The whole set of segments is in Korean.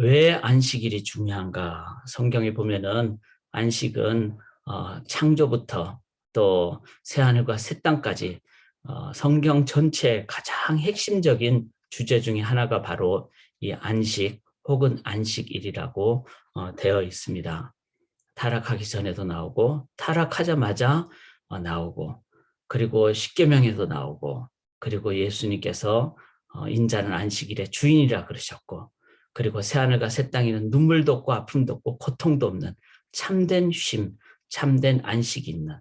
왜 안식일이 중요한가? 성경에 보면은 안식은 창조부터 또 새하늘과 새 땅까지 성경 전체의 가장 핵심적인 주제 중에 하나가 바로 이 안식 혹은 안식일이라고 되어 있습니다. 타락하기 전에도 나오고 타락하자마자 나오고 그리고 십계명에도 나오고 그리고 예수님께서 인자는 안식일의 주인이라 그러셨고 그리고 새하늘과 새 땅에는 눈물도 없고 아픔도 없고 고통도 없는 참된 쉼, 참된 안식이 있는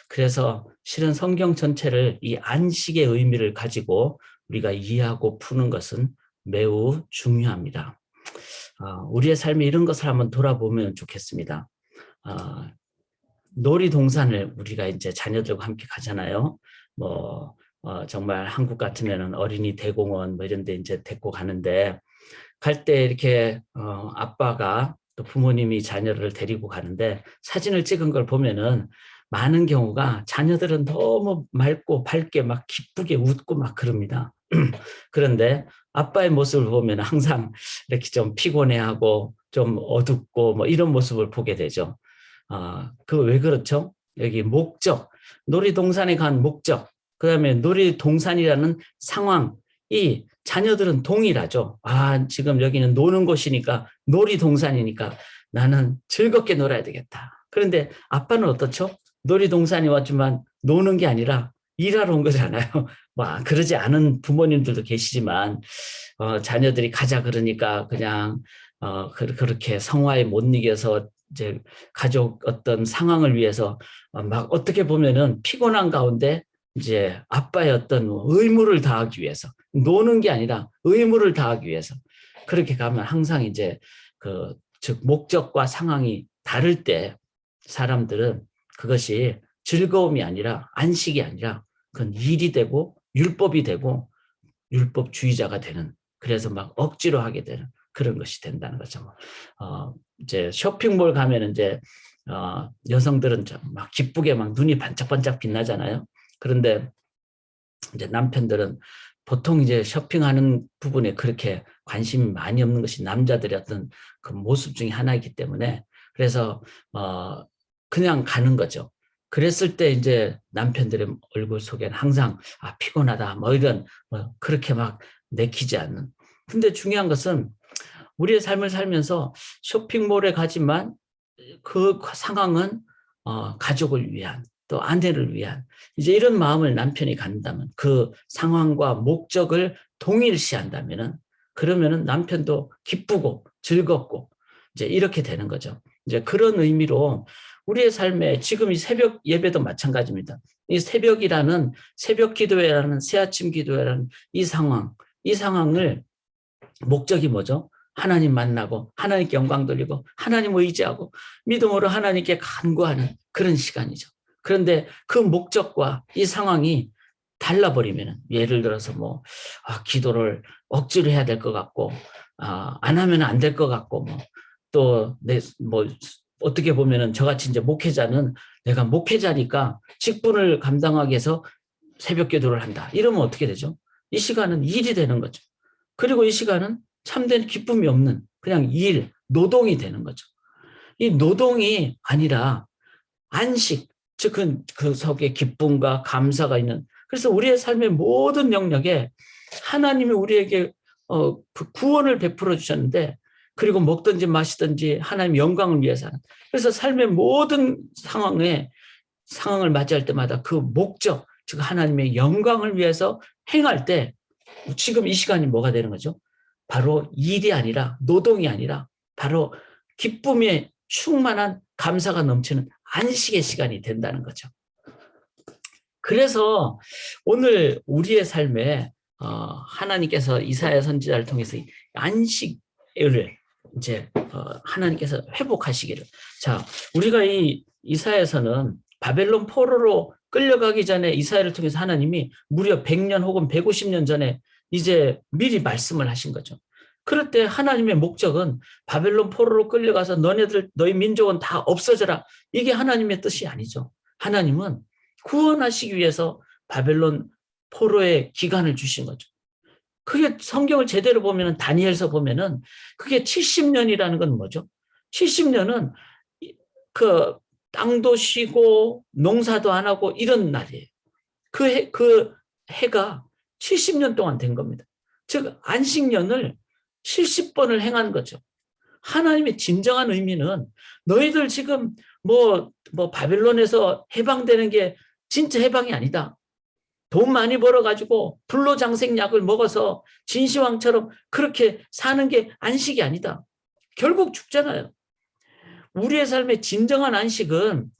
그래서 실은 성경 전체를 이 안식의 의미를 가지고 우리가 이해하고 푸는 것은 매우 중요합니다. 우리의 삶에 이런 것을 한번 돌아보면 좋겠습니다. 놀이동산을 우리가 이제 자녀들과 함께 가잖아요. 뭐 정말 한국 같으면은 어린이 대공원 뭐 이런 데 이제 데리고 가는데 갈 때 이렇게 아빠가 또 부모님이 자녀를 데리고 가는데 사진을 찍은 걸 보면은 많은 경우가 자녀들은 너무 맑고 밝게 막 기쁘게 웃고 막 그럽니다. 그런데 아빠의 모습을 보면 항상 이렇게 좀 피곤해하고 좀 어둡고 뭐 이런 모습을 보게 되죠. 그 왜 그렇죠? 여기 목적, 놀이동산에 간 목적, 그다음에 놀이동산이라는 상황이 자녀들은 동일하죠. 지금 여기는 노는 곳이니까 놀이동산이니까 나는 즐겁게 놀아야 되겠다. 그런데 아빠는 어떻죠? 놀이동산이 왔지만 노는 게 아니라 일하러 온 거잖아요. 그러지 않은 부모님들도 계시지만 자녀들이 가자 그러니까 그냥 그렇게 성화에 못 이겨서 이제 가족 어떤 상황을 위해서 막 어떻게 보면은 피곤한 가운데 이제 아빠의 어떤 의무를 다하기 위해서 노는 게 아니라 의무를 다하기 위해서 그렇게 가면 항상 이제 즉 목적과 상황이 다를 때 사람들은 그것이 즐거움이 아니라 안식이 아니라 그건 일이 되고 율법이 되고 율법주의자가 되는 그래서 막 억지로 하게 되는 그런 것이 된다는 거죠. 이제 쇼핑몰 가면 이제 여성들은 막 기쁘게 막 눈이 반짝반짝 빛나잖아요. 그런데 이제 남편들은 보통 이제 쇼핑하는 부분에 그렇게 관심이 많이 없는 것이 남자들의 어떤 그 모습 중에 하나이기 때문에 그래서 그냥 가는 거죠. 그랬을 때 이제 남편들의 얼굴 속에는 항상 피곤하다 뭐 이런 그렇게 막 내키지 않는. 근데 중요한 것은 우리의 삶을 살면서 쇼핑몰에 가지만 그 상황은 가족을 위한 또 아내를 위한 이제 이런 마음을 남편이 갖는다면 그 상황과 목적을 동일시한다면은 그러면은 남편도 기쁘고 즐겁고 이제 이렇게 되는 거죠. 이제 그런 의미로 우리의 삶에 지금 이 새벽 예배도 마찬가지입니다. 이 새벽이라는 새벽 기도회라는 새아침 기도회라는 이 상황을 목적이 뭐죠? 하나님 만나고 하나님께 영광 돌리고 하나님 의지하고 믿음으로 하나님께 간구하는 그런 시간이죠. 그런데 그 목적과 이 상황이 달라버리면 예를 들어서 기도를 억지로 해야 될 것 같고 안 하면 안 될 것 같고 어떻게 보면은 저같이 이제 목회자는 내가 목회자니까 직분을 감당하기 위해서 새벽 기도를 한다. 이러면 어떻게 되죠? 이 시간은 일이 되는 거죠. 그리고 이 시간은 참된 기쁨이 없는 그냥 일, 노동이 되는 거죠. 이 노동이 아니라 안식, 즉 그 속에 기쁨과 감사가 있는 그래서 우리의 삶의 모든 영역에 하나님이 우리에게 그 구원을 베풀어 주셨는데 그리고 먹든지 마시든지 하나님 영광을 위해서 하는 그래서 삶의 모든 상황을 맞이할 때마다 그 목적, 즉 하나님의 영광을 위해서 행할 때 지금 이 시간이 뭐가 되는 거죠? 바로 일이 아니라 노동이 아니라 바로 기쁨에 충만한 감사가 넘치는 안식의 시간이 된다는 거죠. 그래서 오늘 우리의 삶에 하나님께서 이사야 선지자를 통해서 안식을 이제 하나님께서 회복하시기를. 자, 우리가 이 이사야서는 바벨론 포로로 끌려가기 전에 이사야를 통해서 하나님이 무려 100년 혹은 150년 전에 이제 미리 말씀을 하신 거죠. 그럴 때 하나님의 목적은 바벨론 포로로 끌려가서 너희 민족은 다 없어져라. 이게 하나님의 뜻이 아니죠. 하나님은 구원하시기 위해서 바벨론 포로의 기간을 주신 거죠. 그게 성경을 제대로 보면은 다니엘서 보면은 그게 70년이라는 건 뭐죠? 70년은 그 땅도 쉬고 농사도 안 하고 이런 날이에요. 그 해가 70년 동안 된 겁니다. 즉 안식년을 70번을 행한 거죠. 하나님의 진정한 의미는 너희들 지금 뭐 바벨론에서 해방되는 게 진짜 해방이 아니다. 돈 많이 벌어가지고 불로장생약을 먹어서 진시황처럼 그렇게 사는 게 안식이 아니다. 결국 죽잖아요. 우리의 삶의 진정한 안식은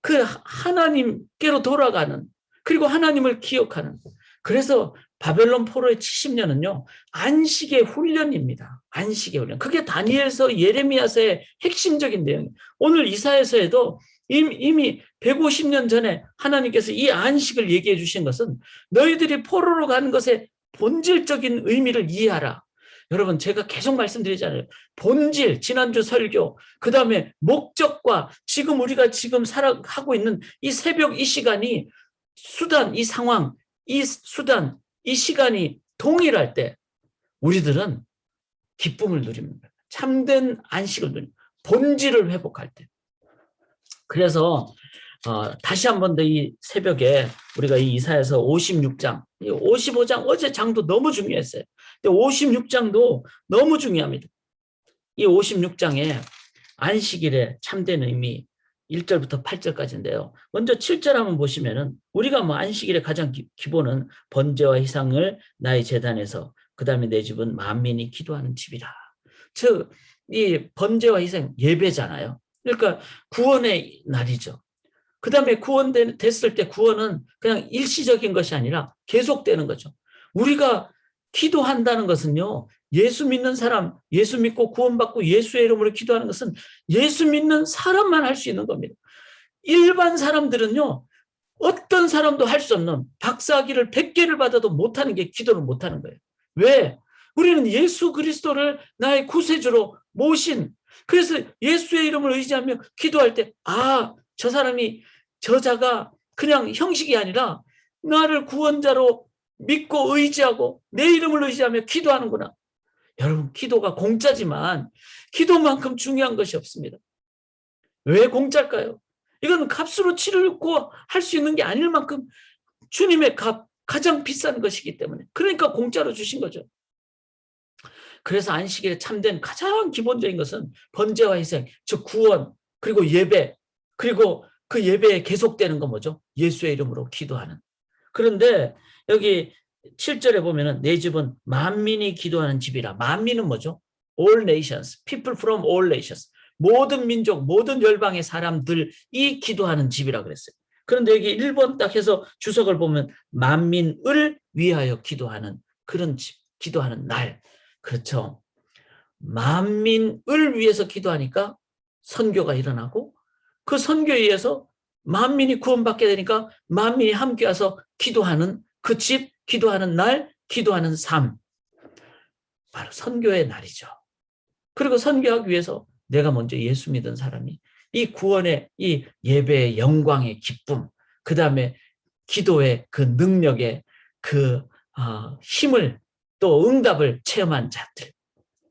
그 하나님께로 돌아가는, 그리고 하나님을 기억하는. 그래서 바벨론 포로의 70년은요 안식의 훈련입니다. 안식의 훈련. 그게 다니엘서 예레미야서의 핵심적인 내용이에요. 오늘 이사야서에도 이미 150년 전에 하나님께서 이 안식을 얘기해 주신 것은 너희들이 포로로 가는 것의 본질적인 의미를 이해하라. 여러분 제가 계속 말씀드리잖아요. 본질, 지난주 설교, 그 다음에 목적과 지금 우리가 지금 살아가고 있는 이 새벽 이 시간이 수단, 이 상황, 이 수단, 이 시간이 동일할 때 우리들은 기쁨을 누립니다. 참된 안식을 누립니다. 본질을 회복할 때. 그래서 다시 한 번 더 이 새벽에 우리가 이 이사야서 56장, 55장 어제 장도 너무 중요했어요. 근데 56장도 너무 중요합니다. 이 56장에 안식일의 참된 의미 1절부터 8절까지인데요. 먼저 7절 한번 보시면은 우리가 뭐 안식일의 가장 기본은 번제와 희상을 나의 제단에서 그다음에 내 집은 만민이 기도하는 집이라. 즉 이 번제와 희생 예배잖아요. 그러니까 구원의 날이죠. 그 다음에 구원됐을 때 구원은 그냥 일시적인 것이 아니라 계속되는 거죠. 우리가 기도한다는 것은요, 예수 믿는 사람, 예수 믿고 구원받고 예수의 이름으로 기도하는 것은 예수 믿는 사람만 할 수 있는 겁니다. 일반 사람들은요, 어떤 사람도 할 수 없는 박사학위를 100개를 받아도 못하는 게 기도를 못하는 거예요. 왜? 우리는 예수 그리스도를 나의 구세주로 모신, 그래서 예수의 이름을 의지하며 기도할 때, 저 사람이, 저자가 그냥 형식이 아니라 나를 구원자로 믿고 의지하고 내 이름을 의지하며 기도하는구나. 여러분, 기도가 공짜지만 기도만큼 중요한 것이 없습니다. 왜 공짜일까요? 이건 값으로 치르고 할 수 있는 게 아닐 만큼 주님의 값, 가장 비싼 것이기 때문에. 그러니까 공짜로 주신 거죠. 그래서 안식일에 참된 가장 기본적인 것은 번제와 희생, 즉 구원, 그리고 예배, 그리고 그 예배에 계속되는 건 뭐죠? 예수의 이름으로 기도하는. 그런데 여기 7절에 보면은 내 집은 만민이 기도하는 집이라. 만민은 뭐죠? All nations, people from all nations. 모든 민족, 모든 열방의 사람들이 기도하는 집이라 그랬어요. 그런데 여기 1번 딱 해서 주석을 보면 만민을 위하여 기도하는 그런 집, 기도하는 날. 그렇죠. 만민을 위해서 기도하니까 선교가 일어나고 그 선교에 의해서 만민이 구원받게 되니까 만민이 함께 와서 기도하는 그 집, 기도하는 날, 기도하는 삶. 바로 선교의 날이죠. 그리고 선교하기 위해서 내가 먼저 예수 믿은 사람이 이 구원의 이 예배의 영광의 기쁨, 그 다음에 기도의 그 능력의 그 힘을 또 응답을 체험한 자들.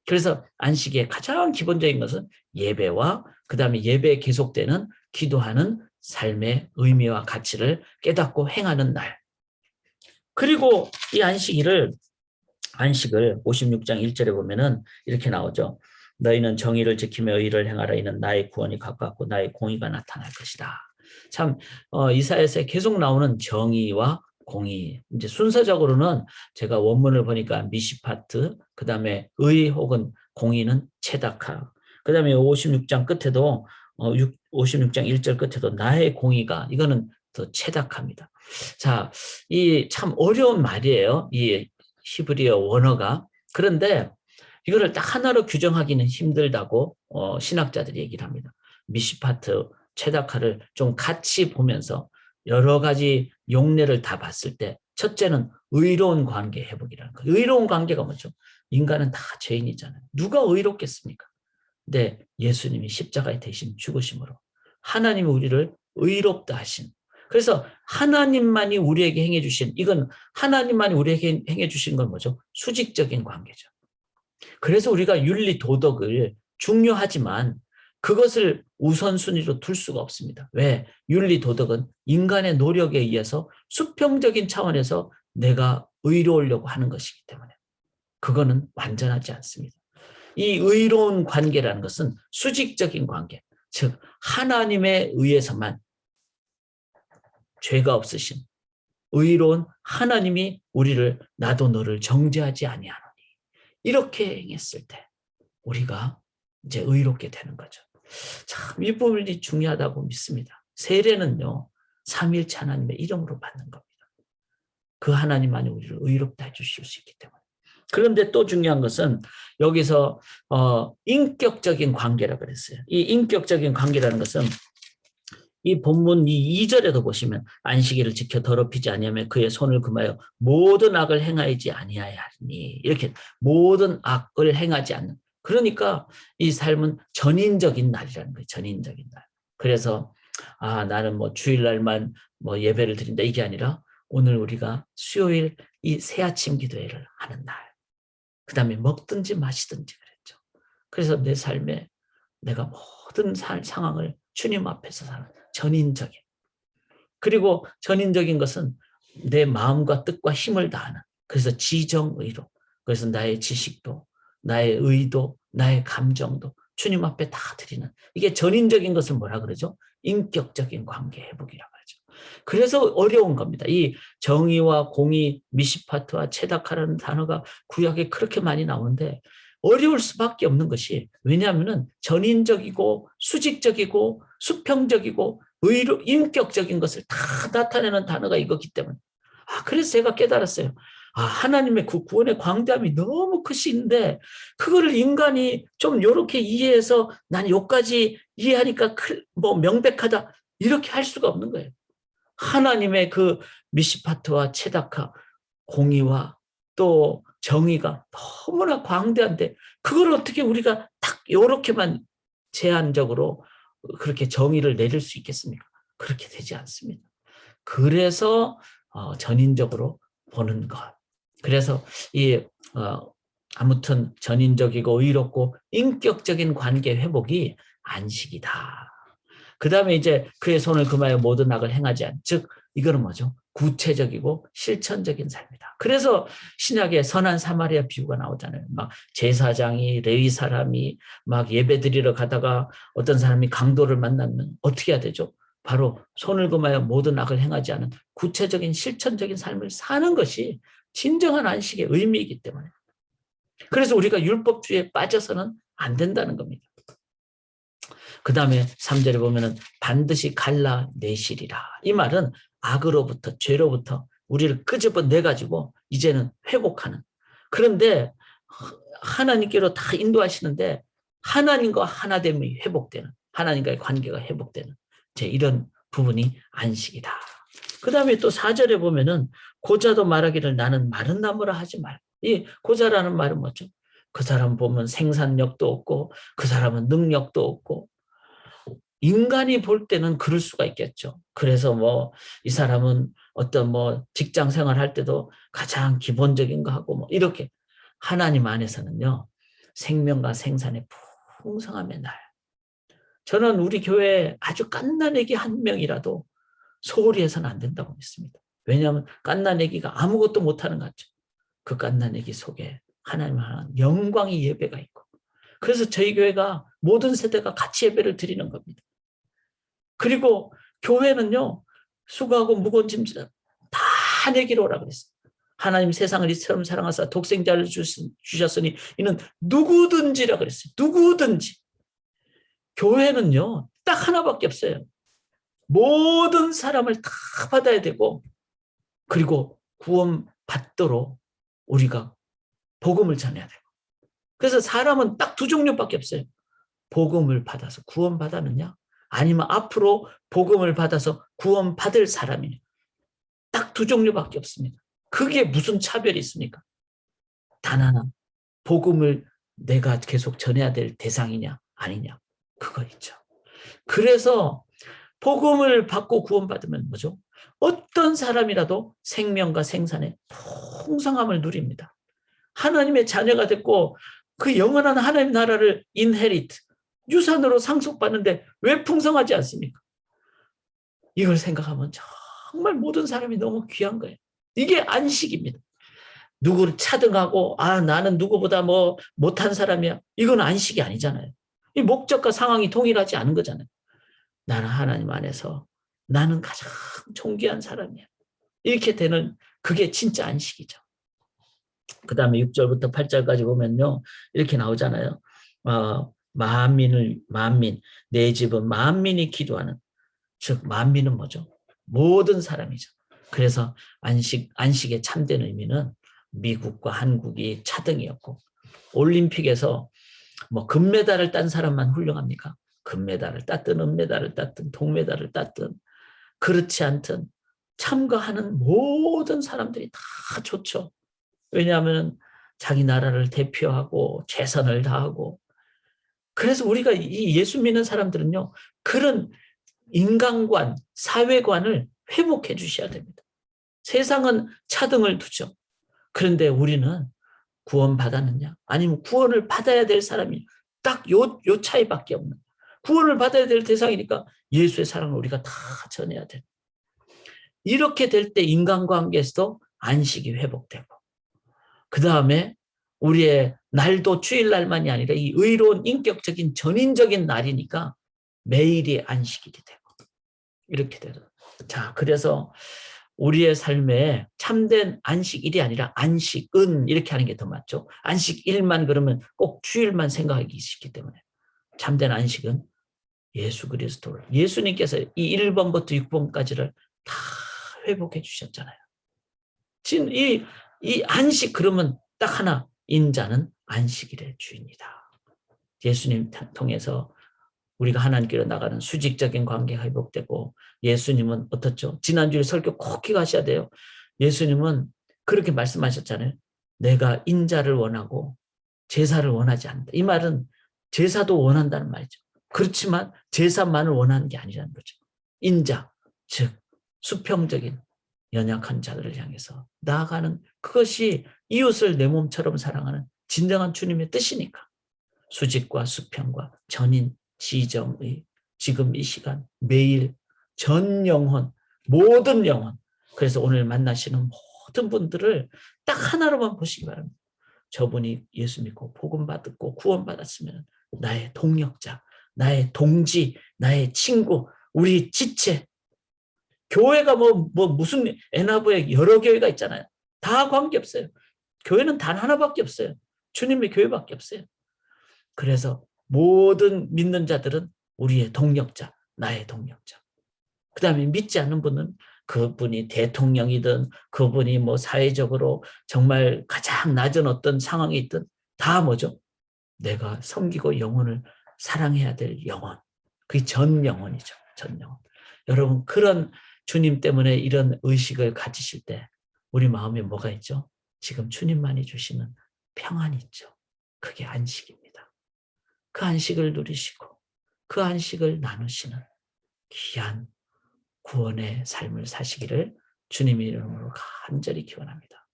그래서 안식의 가장 기본적인 것은 예배와 그 다음에 예배에 계속되는 기도하는 삶의 의미와 가치를 깨닫고 행하는 날. 그리고 이 안식을 56장 1절에 보면은 이렇게 나오죠. 너희는 정의를 지키며 의를 행하라. 이는 나의 구원이 가깝고 나의 공의가 나타날 것이다. 참 이사야서에 계속 나오는 정의와 공의. 이제 순서적으로는 제가 원문을 보니까 미시파트, 그 다음에 의 혹은 공의는 체다카. 그 다음에 56장 끝에도 56장 1절 끝에도 나의 공의가, 이거는 더 체다카입니다. 자, 이 참 어려운 말이에요. 이 히브리어 원어가. 그런데 이거를 딱 하나로 규정하기는 힘들다고 신학자들이 얘기를 합니다. 미시파트, 체다카를 좀 같이 보면서 여러 가지 용례를 다 봤을 때 첫째는 의로운 관계 회복이라는 거예요. 의로운 관계가 뭐죠? 인간은 다 죄인이잖아요. 누가 의롭겠습니까? 근데 예수님이 십자가에 대신 죽으심으로 하나님이 우리를 의롭다 하신, 그래서 하나님만이 우리에게 행해 주신, 이건 하나님만이 우리에게 행해 주신 건 뭐죠? 수직적인 관계죠. 그래서 우리가 윤리 도덕을 중요하지만 그것을 우선순위로 둘 수가 없습니다. 왜? 윤리 도덕은 인간의 노력에 의해서 수평적인 차원에서 내가 의로우려고 하는 것이기 때문에 그거는 완전하지 않습니다. 이 의로운 관계라는 것은 수직적인 관계, 즉 하나님에 의해서만, 죄가 없으신 의로운 하나님이 우리를 나도 너를 정죄하지 아니하노니 이렇게 행했을 때 우리가 이제 의롭게 되는 거죠. 참 이 부분이 중요하다고 믿습니다. 세례는요, 삼위일체 하나님의 이름으로 받는 겁니다. 그 하나님만이 우리를 의롭다 해주실 수 있기 때문에. 그런데 또 중요한 것은 여기서 인격적인 관계라고 그랬어요. 이 인격적인 관계라는 것은 이 본문 이 2절에도 보시면 안식일을 지켜 더럽히지 아니하며 그의 손을 금하여 모든 악을 행하지 아니하야 하니, 이렇게 모든 악을 행하지 않는, 그러니까 이 삶은 전인적인 날이라는 거예요. 전인적인 날. 그래서 나는 뭐 주일날만 뭐 예배를 드린다 이게 아니라 오늘 우리가 수요일 이 새아침 기도회를 하는 날, 그 다음에 먹든지 마시든지 그랬죠. 그래서 내 삶에 내가 모든 상황을 주님 앞에서 사는 전인적인, 그리고 전인적인 것은 내 마음과 뜻과 힘을 다하는, 그래서 지정의로, 그래서 나의 지식도 나의 의도 나의 감정도 주님 앞에 다 드리는, 이게 전인적인 것을 뭐라 그러죠? 인격적인 관계 회복이라고 하죠. 그래서 어려운 겁니다. 이 정의와 공의, 미시파트와 체다카라는 단어가 구약에 그렇게 많이 나오는데 어려울 수밖에 없는 것이, 왜냐하면 전인적이고 수직적이고 수평적이고 의로 인격적인 것을 다 나타내는 단어가 이거기 때문에. 그래서 제가 깨달았어요. 하나님의 그 구원의 광대함이 너무 크신데 그거를 인간이 좀 이렇게 이해해서 난 여기까지 이해하니까 뭐 명백하다 이렇게 할 수가 없는 거예요. 하나님의 그 미시파트와 체다카, 공의와 또 정의가 너무나 광대한데 그걸 어떻게 우리가 딱 이렇게만 제한적으로 그렇게 정의를 내릴 수 있겠습니까? 그렇게 되지 않습니다. 그래서 전인적으로 보는 것. 그래서 아무튼 전인적이고 의롭고 인격적인 관계 회복이 안식이다. 그 다음에 이제 그의 손을 금하여 모든 악을 행하지 않, 즉 이거는 뭐죠? 구체적이고 실천적인 삶이다. 그래서 신약에 선한 사마리아 비유가 나오잖아요. 막 제사장이, 레위 사람이 막 예배 드리러 가다가 어떤 사람이 강도를 만나면 어떻게 해야 되죠? 바로 손을 금하여 모든 악을 행하지 않은 구체적인 실천적인 삶을 사는 것이 진정한 안식의 의미이기 때문에. 그래서 우리가 율법주의에 빠져서는 안 된다는 겁니다. 그 다음에 3절에 보면은 반드시 갈라내시리라. 이 말은 악으로부터, 죄로부터 우리를 끄집어내가지고 이제는 회복하는. 그런데 하나님께로 다 인도하시는데 하나님과 하나됨이 회복되는, 하나님과의 관계가 회복되는 이런 부분이 안식이다. 그 다음에 또 4절에 보면은 고자도 말하기를 나는 마른 나무라 하지 말. 이 고자라는 말은 뭐죠? 그 사람 보면 생산력도 없고 그 사람은 능력도 없고, 인간이 볼 때는 그럴 수가 있겠죠. 그래서 뭐 이 사람은 어떤 뭐 직장 생활할 때도 가장 기본적인 거 하고 뭐 이렇게, 하나님 안에서는요 생명과 생산의 풍성함의 날. 저는 우리 교회에 아주 갓난아기 한 명이라도 소홀히 해서는 안 된다고 믿습니다. 왜냐하면 갓난아기가 아무것도 못하는 것 같죠. 그 갓난아기 속에 하나님 하나님 영광의 예배가 있고, 그래서 저희 교회가 모든 세대가 같이 예배를 드리는 겁니다. 그리고 교회는요 수고하고 무거운 짐을 다 내기로 오라 그랬어요. 하나님 세상을 이처럼 사랑하사 독생자를 주셨으니 이는 누구든지라 그랬어요. 누구든지. 교회는요 딱 하나밖에 없어요. 모든 사람을 다 받아야 되고, 그리고 구원 받도록 우리가 복음을 전해야 되고. 그래서 사람은 딱 두 종류밖에 없어요. 복음을 받아서 구원 받았느냐, 아니면 앞으로 복음을 받아서 구원 받을 사람이냐. 딱 두 종류밖에 없습니다. 그게 무슨 차별이 있습니까? 단 하나, 복음을 내가 계속 전해야 될 대상이냐 아니냐, 그거 있죠. 그래서 복음을 받고 구원받으면 뭐죠? 어떤 사람이라도 생명과 생산의 풍성함을 누립니다. 하나님의 자녀가 됐고 그 영원한 하나님 나라를 인헤리트, 유산으로 상속받는데 왜 풍성하지 않습니까? 이걸 생각하면 정말 모든 사람이 너무 귀한 거예요. 이게 안식입니다. 누구를 차등하고 나는 누구보다 뭐 못한 사람이야. 이건 안식이 아니잖아요. 이 목적과 상황이 동일하지 않은 거잖아요. 나는 하나님 안에서 나는 가장 존귀한 사람이야. 이렇게 되는 그게 진짜 안식이죠. 그 다음에 6절부터 8절까지 보면요. 이렇게 나오잖아요. 만민, 내 집은 만민이 기도하는, 즉 만민은 뭐죠? 모든 사람이죠. 그래서 안식의 참된 의미는 미국과 한국이 차등이었고, 올림픽에서 뭐 금메달을 딴 사람만 훌륭합니까? 금메달을 땄든 은메달을 땄든 동메달을 땄든 그렇지 않든 참가하는 모든 사람들이 다 좋죠. 왜냐하면 자기 나라를 대표하고 최선을 다하고, 그래서 우리가 이 예수 믿는 사람들은요, 그런 인간관, 사회관을 회복해 주셔야 됩니다. 세상은 차등을 두죠. 그런데 우리는 구원받았느냐? 아니면 구원을 받아야 될 사람이 딱 요 차이밖에 없는. 구원을 받아야 될 대상이니까 예수의 사랑을 우리가 다 전해야 돼. 이렇게 될 때 인간관계에서도 안식이 회복되고, 그 다음에 우리의 날도 주일날만이 아니라 이 의로운 인격적인 전인적인 날이니까 매일이 안식일이 되고 이렇게 되죠. 자, 그래서 우리의 삶에 참된 안식일이 아니라 안식은 이렇게 하는 게 더 맞죠. 안식일만 그러면 꼭 주일만 생각하기 쉽기 때문에 참된 안식은 예수 그리스도를, 예수님께서 이 1번부터 6번까지를 다 회복해 주셨잖아요. 이 안식 그러면 딱 하나, 인자는 안식일의 주인이다. 예수님 통해서 우리가 하나님께로 나가는 수직적인 관계가 회복되고, 예수님은 어떻죠? 지난주에 설교 꼭 기억하셔야 돼요. 예수님은 그렇게 말씀하셨잖아요. 내가 인자를 원하고 제사를 원하지 않는다. 이 말은 제사도 원한다는 말이죠. 그렇지만 제사만을 원하는 게 아니라는 거죠. 인자, 즉 수평적인 연약한 자들을 향해서 나아가는, 그것이 이웃을 내 몸처럼 사랑하는 진정한 주님의 뜻이니까 수직과 수평과 전인 지정의 지금 이 시간 매일 전 영혼, 모든 영혼, 그래서 오늘 만나시는 모든 분들을 딱 하나로만 보시기 바랍니다. 저분이 예수 믿고 복음 받았고 구원 받았으면 나의 동력자, 나의 동지, 나의 친구, 우리 지체. 교회가 무슨 에나브에 여러 교회가 있잖아요. 다 관계없어요. 교회는 단 하나밖에 없어요. 주님의 교회밖에 없어요. 그래서 모든 믿는 자들은 우리의 동력자, 나의 동력자. 그 다음에 믿지 않는 분은 그분이 대통령이든 그분이 뭐 사회적으로 정말 가장 낮은 어떤 상황에 있든 다 뭐죠? 내가 섬기고 영혼을 사랑해야 될 영혼. 그게 전 영혼이죠. 전 영혼. 여러분, 그런 주님 때문에 이런 의식을 가지실 때 우리 마음에 뭐가 있죠? 지금 주님만이 주시는 평안이 있죠. 그게 안식입니다. 그 안식을 누리시고 그 안식을 나누시는 귀한 구원의 삶을 사시기를 주님의 이름으로 간절히 기원합니다.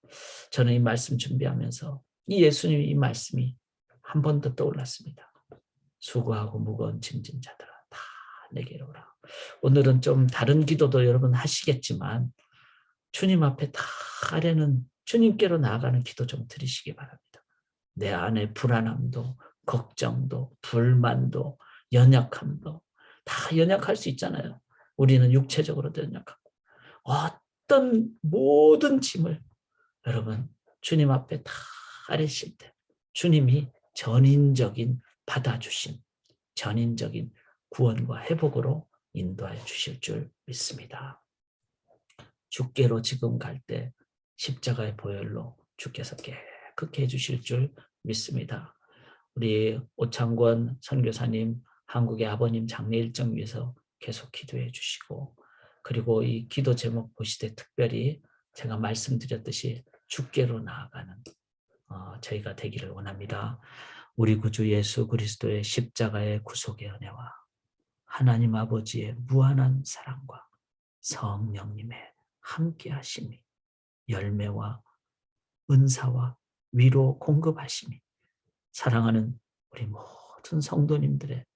저는 이 말씀 준비하면서 이 예수님의 이 말씀이 한 번 더 떠올랐습니다. 수고하고 무거운 짐진 자들아 다 내게로 오라. 오늘은 좀 다른 기도도 여러분 하시겠지만 주님 앞에 다 아뢰는, 주님께로 나아가는 기도 좀 드리시기 바랍니다. 내 안에 불안함도 걱정도 불만도 연약함도 다 연약할 수 있잖아요. 우리는 육체적으로도 연약하고 어떤 모든 짐을 여러분 주님 앞에 다 아뢰실 때 주님이 전인적인 받아주심, 전인적인 구원과 회복으로 인도하여 주실 줄 믿습니다. 주께로 지금 갈 때 십자가의 보혈로 주께서 깨끗게 해주실 줄 믿습니다. 우리 오창권 선교사님 한국의 아버님 장례 일정 위해서 계속 기도해 주시고, 그리고 이 기도 제목 보시되 특별히 제가 말씀드렸듯이 주께로 나아가는 저희가 되기를 원합니다. 우리 구주 예수 그리스도의 십자가의 구속의 은혜와 하나님 아버지의 무한한 사랑과 성령님의 함께 하심이 열매와 은사와 위로 공급하심이 사랑하는 우리 모든 성도님들의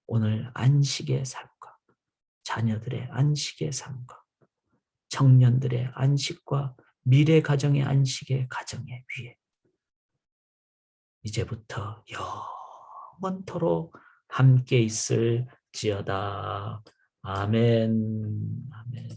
오늘 안식의 삶과 자녀들의 안식의 삶과 청년들의 안식과 미래 가정의 안식의 가정에 위해 이제부터 영원토록 함께 있을지어다. 아멘. 아멘.